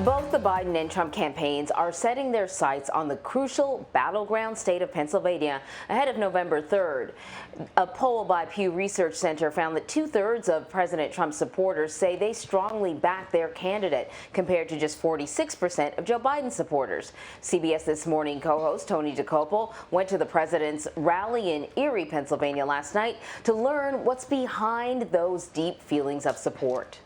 Both the Biden and Trump campaigns are setting their sights on the crucial battleground state of Pennsylvania ahead of November 3rd. A poll by Pew Research Center found that 2/3 of President Trump's supporters say they strongly back their candidate, compared to just 46% of Joe Biden's supporters. CBS This Morning co-host Tony Dokoupil went to the president's rally in Erie, Pennsylvania last night to learn what's behind those deep feelings of support.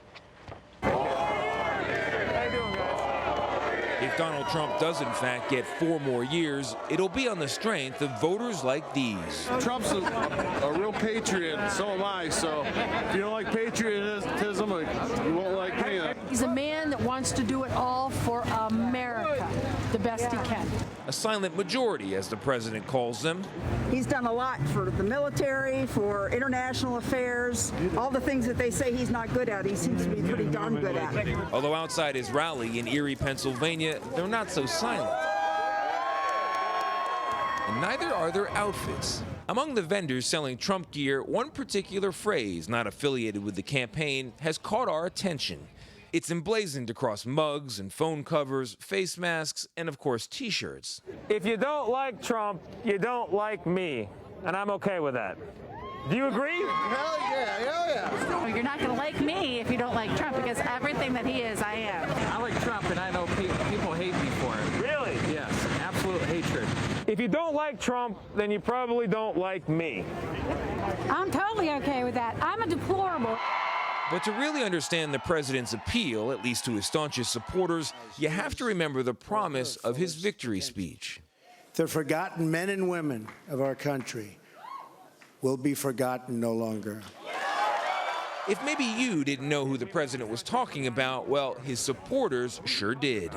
If Donald Trump does in fact get 4 more years, it'll be on the strength of voters like these. Trump's a real patriot, and so am I, so if you don't like patriotism, you won't like me. He's a man that wants to do it all for America, the best he can. A silent majority, as the president calls them. He's done a lot for the military, for international affairs, all the things that they say he's not good at, he seems to be pretty darn good at. Although outside his rally in Erie, Pennsylvania, they're not so silent. And neither are their outfits. Among the vendors selling Trump gear, one particular phrase not affiliated with the campaign has caught our attention. It's emblazoned across mugs and phone covers, face masks, and of course T-shirts. If you don't like Trump, you don't like me, and I'm okay with that. Do you agree? Hell yeah, hell yeah. You're not going to like me if you don't like Trump, because everything that he is, I am. I like Trump, and I know people hate me for it. Really? Yes, absolute hatred. If you don't like Trump, then you probably don't like me. I'm totally okay with that. I'm a deplorable. But to really understand the president's appeal, at least to his staunchest supporters, you have to remember the promise of his victory speech. The forgotten men and women of our country will be forgotten no longer. If maybe you didn't know who the president was talking about, well, his supporters sure did.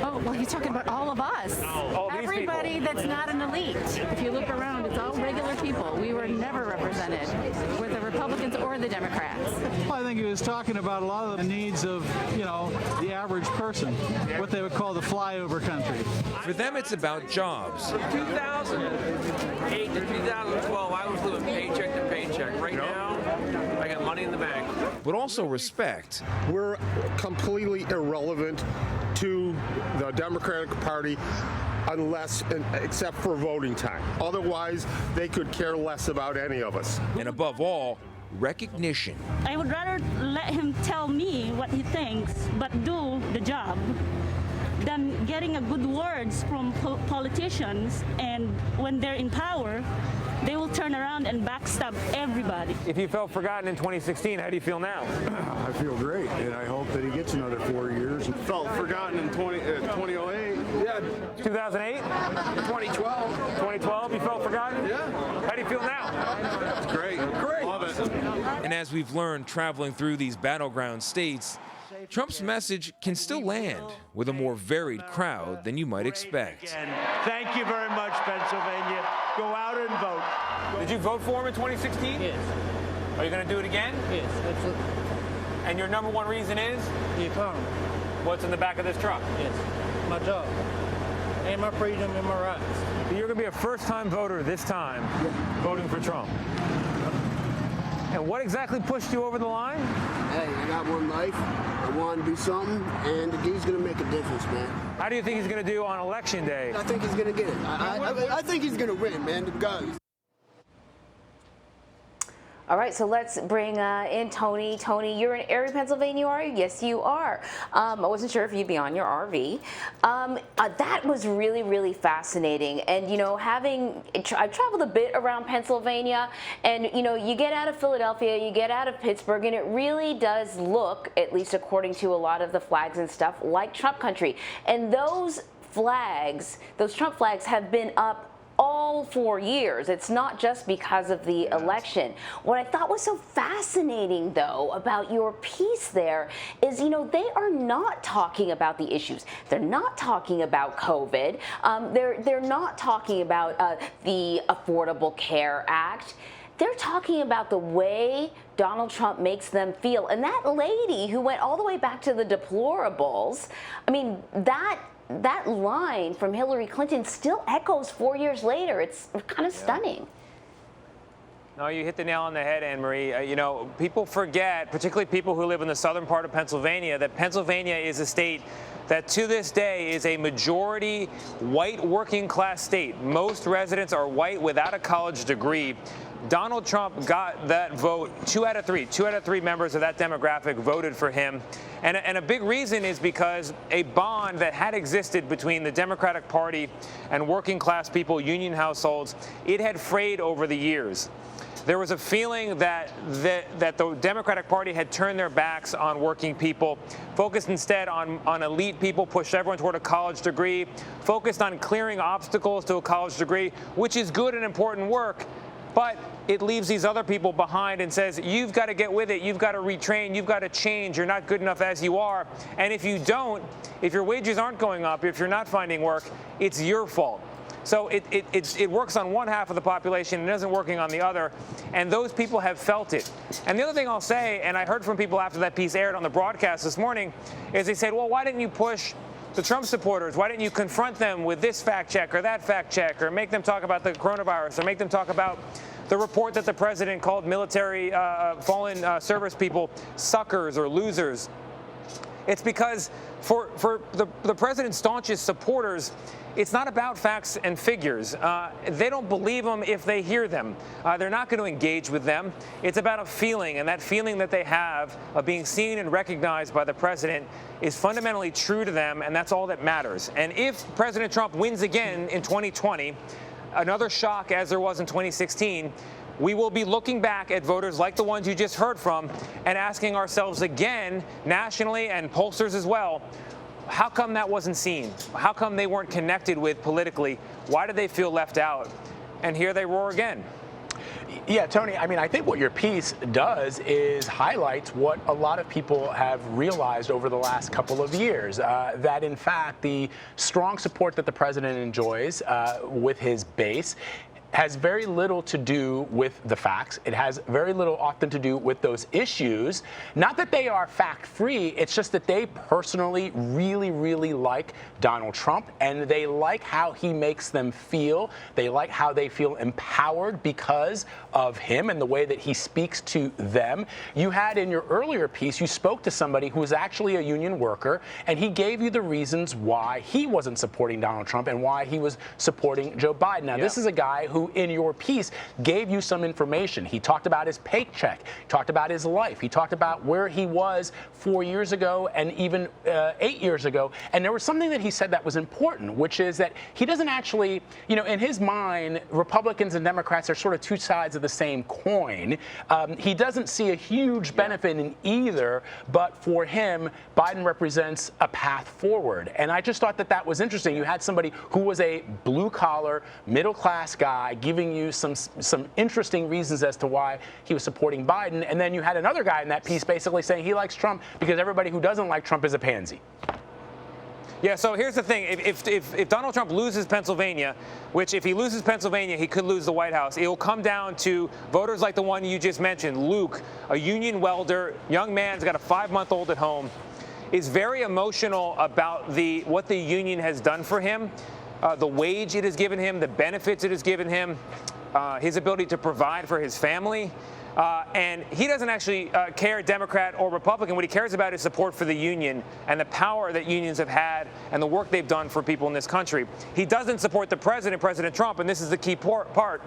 Oh, well, he's talking about all of us. Everybody that's not an elite. If you look around, it's all regular people. We were never represented with the Republicans or the Democrats. Well, I think he was talking about a lot of the needs of, the average person, what they would call the flyover country. For them, it's about jobs. From 2008 to 2012, I was living paycheck to paycheck. Right now, I got money in the bank. But also respect. We're completely irrelevant to the Democratic Party except for voting time. Otherwise, they could care less about any of us. And above all, recognition. I would rather let him tell me what he thinks, but do the job, than getting a good words from politicians, and when they're in power, they will turn around and backstab everybody. If you felt forgotten in 2016, how do you feel now? I feel great, and I hope that he gets another 4 years. Felt forgotten in 2008. Yeah. 2008? 2012. 2012, you felt forgotten? Yeah. How do you feel now? It's great. Great. Love it. And as we've learned traveling through these battleground states, Trump's message can still land with a more varied crowd than you might expect. Thank you very much, Pennsylvania. Go out and vote. Did you vote for him in 2016? Yes. Are you going to do it again? Yes, absolutely. And your number one reason is? The economy. What's in the back of this truck? Yes. My job. And my freedom and my rights. You're going to be a first-time voter this time, voting for Trump. And what exactly pushed you over the line? Hey, I got one life. I want to do something, and he's going to make a difference, man. How do you think he's going to do on Election Day? I think he's going to get it. I think he's going to win, man. The guy. All right, so let's bring in Tony. Tony, you're in Erie, Pennsylvania, are you? Yes, you are. I wasn't sure if you'd be on your RV. That was really, really fascinating. And, I've traveled a bit around Pennsylvania, and, you get out of Philadelphia, you get out of Pittsburgh, and it really does look, at least according to a lot of the flags and stuff, like Trump country. And those flags, those Trump flags, have been up all 4 years. It's not just because of the election. What I thought was so fascinating, though, about your piece there is, they are not talking about the issues. They're not talking about COVID. They're not talking about the Affordable Care Act. They're talking about the way Donald Trump makes them feel. And that lady who went all the way back to the deplorables, I mean, that line from Hillary Clinton still echoes 4 years later. It's kind of stunning. No, you hit the nail on the head, Anne Marie. People forget, particularly people who live in the southern part of Pennsylvania, that Pennsylvania is a state that to this day is a majority white working class state. Most residents are white without a college degree. Donald Trump got that vote. 2 out of 3. 2 out of 3 members of that demographic voted for him. And a big reason is because a bond that had existed between the Democratic Party and working class people, union households, it had frayed over the years. There was a feeling that the Democratic Party had turned their backs on working people, focused instead on elite people, pushed everyone toward a college degree, focused on clearing obstacles to a college degree, which is good and important work. But it leaves these other people behind and says, you've got to get with it. You've got to retrain. You've got to change. You're not good enough as you are. And if you don't, if your wages aren't going up, if you're not finding work, it's your fault. So it works on one half of the population and isn't working on the other. And those people have felt it. And the other thing I'll say, and I heard from people after that piece aired on the broadcast this morning, is they said, well, why didn't you push the Trump supporters? Why didn't you confront them with this fact check or that fact check, or make them talk about the coronavirus, or make them talk about the report that the president called military fallen service people suckers or losers? It's because for the president's staunchest supporters, it's not about facts and figures. They don't believe them if they hear them. They're not going to engage with them. It's about a feeling, and that feeling that they have of being seen and recognized by the president is fundamentally true to them, and that's all that matters. And if President Trump wins again in 2020, another shock as there was in 2016, we will be looking back at voters like the ones you just heard from and asking ourselves again, nationally and pollsters as well, how come that wasn't seen? How come they weren't connected with politically? Why did they feel left out? And here they roar again. Yeah, Tony, I mean, I think what your piece does is highlights what a lot of people have realized over the last couple of years, that in fact the strong support that the president enjoys with his base has very little to do with the facts. It has very little often to do with those issues. Not that they are fact-free, it's just that they personally really, really like Donald Trump, and they like how he makes them feel. They like how they feel empowered because of him and the way that he speaks to them. You had in your earlier piece, you spoke to somebody who was actually a union worker, and he gave you the reasons why he wasn't supporting Donald Trump and why he was supporting Joe Biden. Now, this is a guy who in your piece gave you some information. He talked about his paycheck, he talked about his life, he talked about where he was 4 years ago and even 8 years ago. And there was something that he said that was important, which is that he doesn't actually, you know, in his mind, Republicans and Democrats are sort of two sides of the same coin. He doesn't see a huge benefit in either, but for him, Biden represents a path forward. And I just thought that that was interesting. You had somebody who was a blue-collar, middle-class guy giving you some interesting reasons as to why he was supporting Biden, and then you had another guy in that piece basically saying he likes Trump because everybody who doesn't like Trump is a pansy. Yeah, so here's the thing. If Donald Trump loses Pennsylvania, which if he loses Pennsylvania, he could lose the White House, it will come down to voters like the one you just mentioned, Luke, a union welder, young man's got a 5-month-old at home, is very emotional about what the union has done for him. The wage it has given him, the benefits it has given him, his ability to provide for his family. And he doesn't actually care, Democrat or Republican. What he cares about is support for the union and the power that unions have had and the work they've done for people in this country. He doesn't support the president, President Trump, and this is the key part.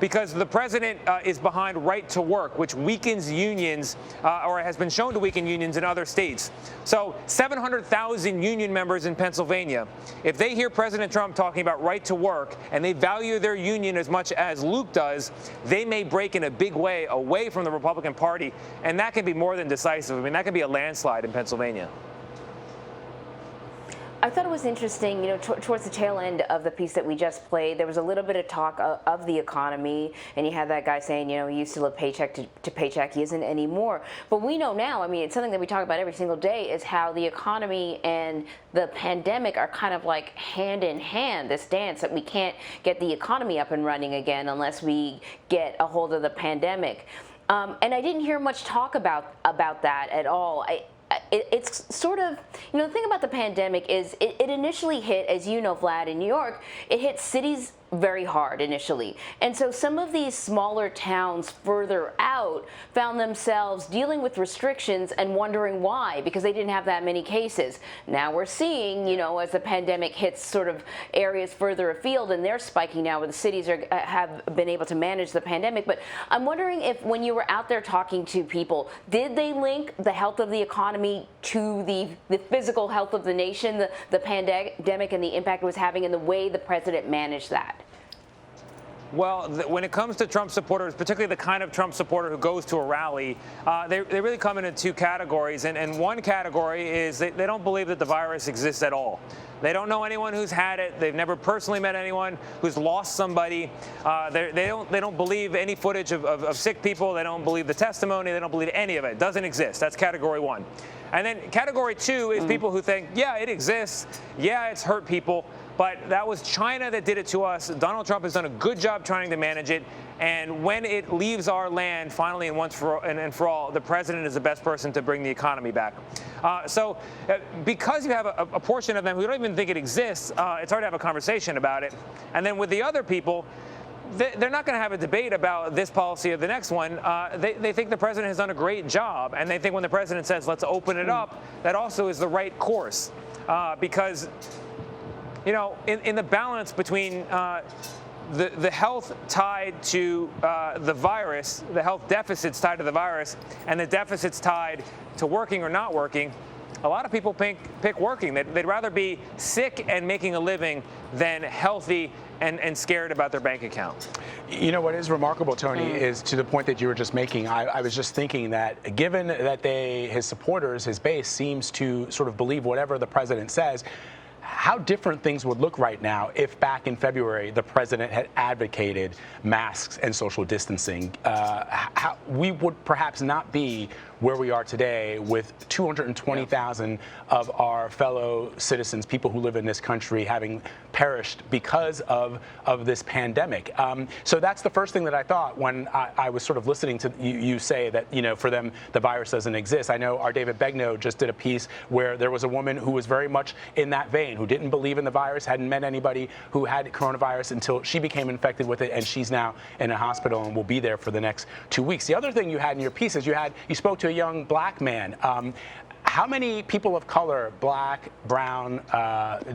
Because the president is behind right to work, which weakens unions, or has been shown to weaken unions in other states. So 700,000 union members in Pennsylvania, if they hear President Trump talking about right to work and they value their union as much as Luke does, they may break in a big way away from the Republican Party, and that can be more than decisive. I mean, that can be a landslide in Pennsylvania. I thought it was interesting, you know, towards the tail end of the piece that we just played, there was a little bit of talk of the economy, and you had that guy saying, you know, he used to live paycheck to paycheck. He isn't anymore. But we know now, I mean, it's something that we talk about every single day, is how the economy and the pandemic are kind of like hand in hand, this dance that we can't get the economy up and running again unless we get a hold of the pandemic. And I didn't hear much talk about that at all. It's sort of, the thing about the pandemic is it initially hit, as you know, Vlad, in New York, it hit cities very hard initially. And so some of these smaller towns further out found themselves dealing with restrictions and wondering why, because they didn't have that many cases. Now we're seeing, you know, as the pandemic hits sort of areas further afield, and they're spiking now where the cities have been able to manage the pandemic. But I'm wondering if when you were out there talking to people, did they link the health of the economy to the physical health of the nation, the pandemic and the impact it was having, and the way the president managed that? Well, when it comes to Trump supporters, particularly the kind of Trump supporter who goes to a rally, they really come into two categories. And one category is they don't believe that the virus exists at all. They don't know anyone who's had it. They've never personally met anyone who's lost somebody. They don't believe any footage of sick people. They don't believe the testimony. They don't believe any of it. It doesn't exist. That's category one. And then category two is people who think, yeah, it exists. Yeah, it's hurt people. But that was China that did it to us. Donald Trump has done a good job trying to manage it. And when it leaves our land, finally and once for all, the president is the best person to bring the economy back. So because you have a portion of them who don't even think it exists, it's hard to have a conversation about it. And then with the other people, they're not going to have a debate about this policy or the next one. They think the president has done a great job. And they think when the president says, let's open it up, that also is the right course. Because, you know, in the balance between the health tied to the virus, the health deficits tied to the virus, and the deficits tied to working or not working, a lot of people pick working. They'd rather be sick and making a living than healthy and scared about their bank account. You know what is remarkable, Tony, is to the point that you were just making. I was just thinking that given that his supporters, his base, seems to sort of believe whatever the president says, how different things would look right now if back in February the president had advocated masks and social distancing. We would perhaps not be where we are today with 220,000 of our fellow citizens, people who live in this country, having perished because of this pandemic. So that's the first thing that I thought when I was sort of listening to you say that, you know, for them, the virus doesn't exist. I know our David Begnaud just did a piece where there was a woman who was very much in that vein, who didn't believe in the virus, hadn't met anybody who had coronavirus until she became infected with it, and she's now in a hospital and will be there for the next 2 weeks. The other thing you had in your piece is you spoke to a young black man. How many people of color, black, brown,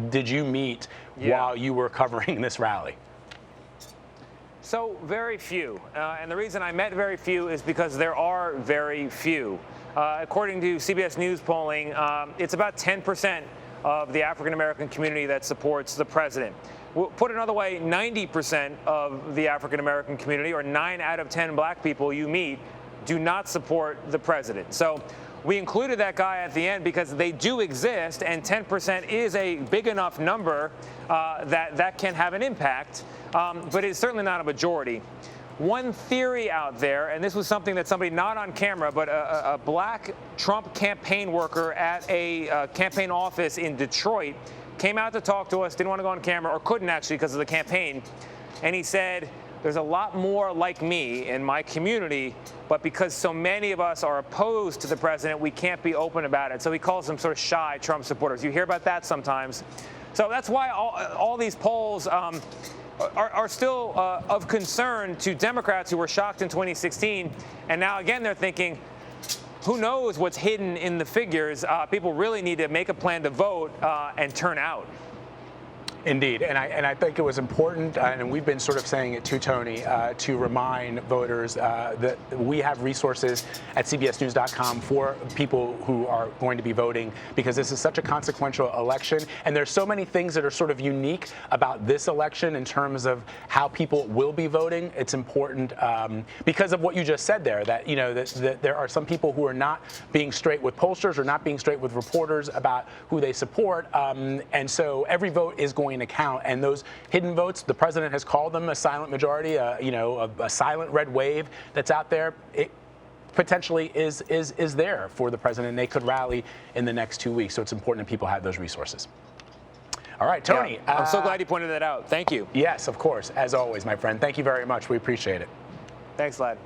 did you meet while you were covering this rally? So very few. And the reason I met very few is because there are very few. According to CBS News polling, it's about 10% of the African-American community that supports the president. Put another way, 90% of the African-American community, or 9 out of 10 black people you meet, do not support the president. So we included that guy at the end because they do exist, and 10% is a big enough number that can have an impact, but it's certainly not a majority. One theory out there, and this was something that somebody not on camera, but a black Trump campaign worker at a campaign office in Detroit came out to talk to us, didn't want to go on camera, or couldn't actually because of the campaign, and he said, there's a lot more like me in my community, but because so many of us are opposed to the president, we can't be open about it. So he calls them sort of shy Trump supporters. You hear about that sometimes. So that's why all these polls are still of concern to Democrats who were shocked in 2016. And now, again, they're thinking, who knows what's hidden in the figures? People really need to make a plan to vote and turn out. Indeed, and I think it was important, and we've been sort of saying it too, Tony, to remind voters that we have resources at CBSNews.com for people who are going to be voting, because this is such a consequential election, and there's so many things that are sort of unique about this election in terms of how people will be voting. It's important because of what you just said there, that, you know, that there are some people who are not being straight with pollsters or not being straight with reporters about who they support, and so every vote is going to count, and those hidden votes, the president has called them a silent majority, a silent red wave that's out there. It potentially is there for the president, and they could rally in the next 2 weeks. So it's important that people have those resources. All right, Tony. Yeah, I'm so glad you pointed that out. Thank you. Yes, of course. As always, my friend. Thank you very much. We appreciate it. Thanks, Lad.